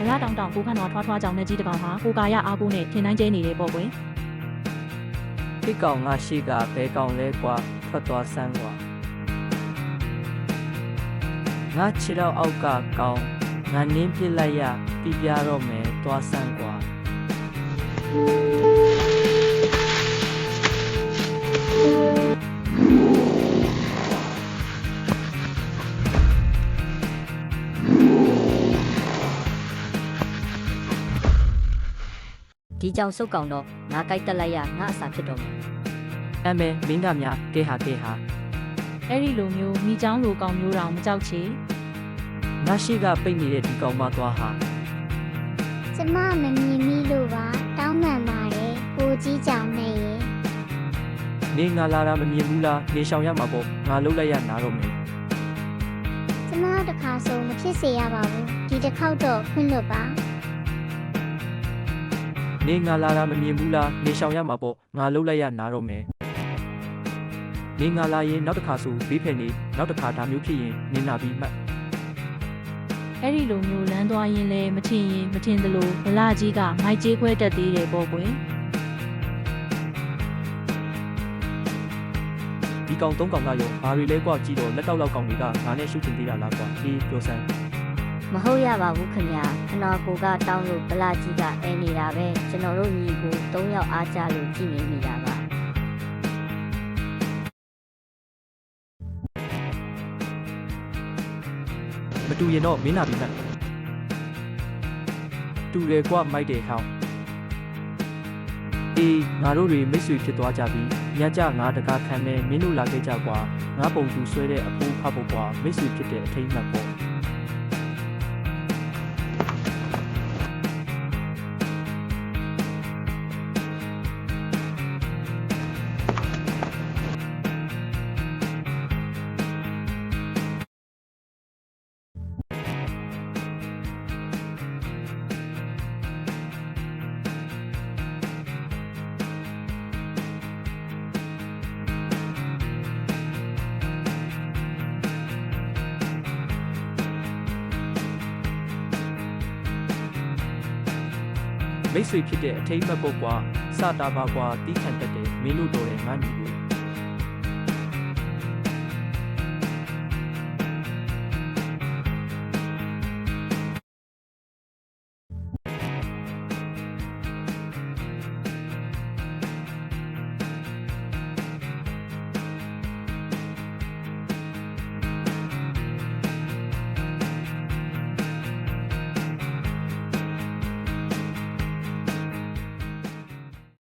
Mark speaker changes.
Speaker 1: လာတောင်တောင်ကိုခန့်တော်ထွားထွားကြောင့်နဲ့ကြီးတကောင်ဟာကိုကာရအားကိုနဲ့ထင်တိုင်းကျဲနေတဲ့ပေါ့ကွယ်
Speaker 2: ဖိကောင်ငါရှိကဘဲကောင်လဲကွာထွက်သွားစမ်းကွာငါခြေတော့အောက်ကကောင်းငါနင်းပြစ်လိုက်ရပြပြတော့မယ်သွားစမ်းကွာ
Speaker 3: ဒီကြောင့်စုပ်ကောင်တော့ငါကြိုက်တက်လိုက်ရငါအစာဖြစ်တော့မယ်
Speaker 2: အမေမင်းကများကဲဟာ
Speaker 1: အဲ့ဒီလိုမျိုးမိချောင်းလိုကောင်မျိုးတောင်မကြောက်ချေ
Speaker 2: ငါရှိကပိတ်နေတဲ့ဒီကောင်မသွားဟာ
Speaker 4: ကျမမမြင်မိလို့ပါတောင်းပန်ပါတယ်ကိုကြီးကြောင်နဲ့ရေ
Speaker 2: နေငါလာတာမမြင်ဘူးလားနေရှောင်ရမှာပေါ့ငါလှုပ်လိုက်ရနားတော့မယ်
Speaker 4: ကျမတခါဆိုမဖြစ်စေရပါဘူးဒီတစ်ခေါက်တော့ခွင့်လွတ်ပါ
Speaker 2: နေငါလာတာမမြင်ဘူးလားနေရှောင်ရမှာပေါ့ငါလှုပ်လိုက်ရနားတော့မယ်နေငါလာရင်နောက်တစ်ခါဆိုဘေးဖယ်နေနောက်တစ်ခါဒါမျိုးဖြစ်ရင်နေနာပြီးမှတ်
Speaker 1: အဲ့ဒီလိုမျိုးလမ်းသွားရင်လည်းမထင်ရင်မထင်သလိုဗလာကြီးကမိုက်ကြီးခွဲတက်သေးတယ်ပေါ့ကွယ်
Speaker 2: ဒီကောင်သုံးကောင်ကရောဘာတွေလဲကွာကြည့်တော့လက်တောက်လောက်ကောင်တွေကငါနဲ့ရှုချင်သေးတာလားကွာဒီပြောစမ်း
Speaker 3: မဟုတ်ရပါဘူးခင်ဗျာခဏကိုကတောင်းလို့ဗလာကြီးကအဲနေတာပဲကျွန်တော်တို့ညီကို3ယောက်အားကြလို့ကြည့်နေမိတာပါ
Speaker 2: မတူရင်တော့မင်းနာပြီးမှတ်တူတယ်ကွာမိုက်တယ်ဟောင်းအေးငါတို့တွေမိတ်ဆွေဖြစ်သွားကြပြီညကြငါတကားခံမဲ့မင်းတို့လာခဲ့ကြကွာငါပုံသူဆွဲတဲ့အဖိုးဖဖို့ကွာမိတ်ဆွေဖြစ်တဲ့အထိမ့်မှတ်ပေါ့မိတ်ဆွေဖြစ်တဲ့အထိမ့်မှတ်ဖို့ကွာစတာပါကွာတီးခံတတ်တယ်မင်းတို့တော်တယ်ငါညီကို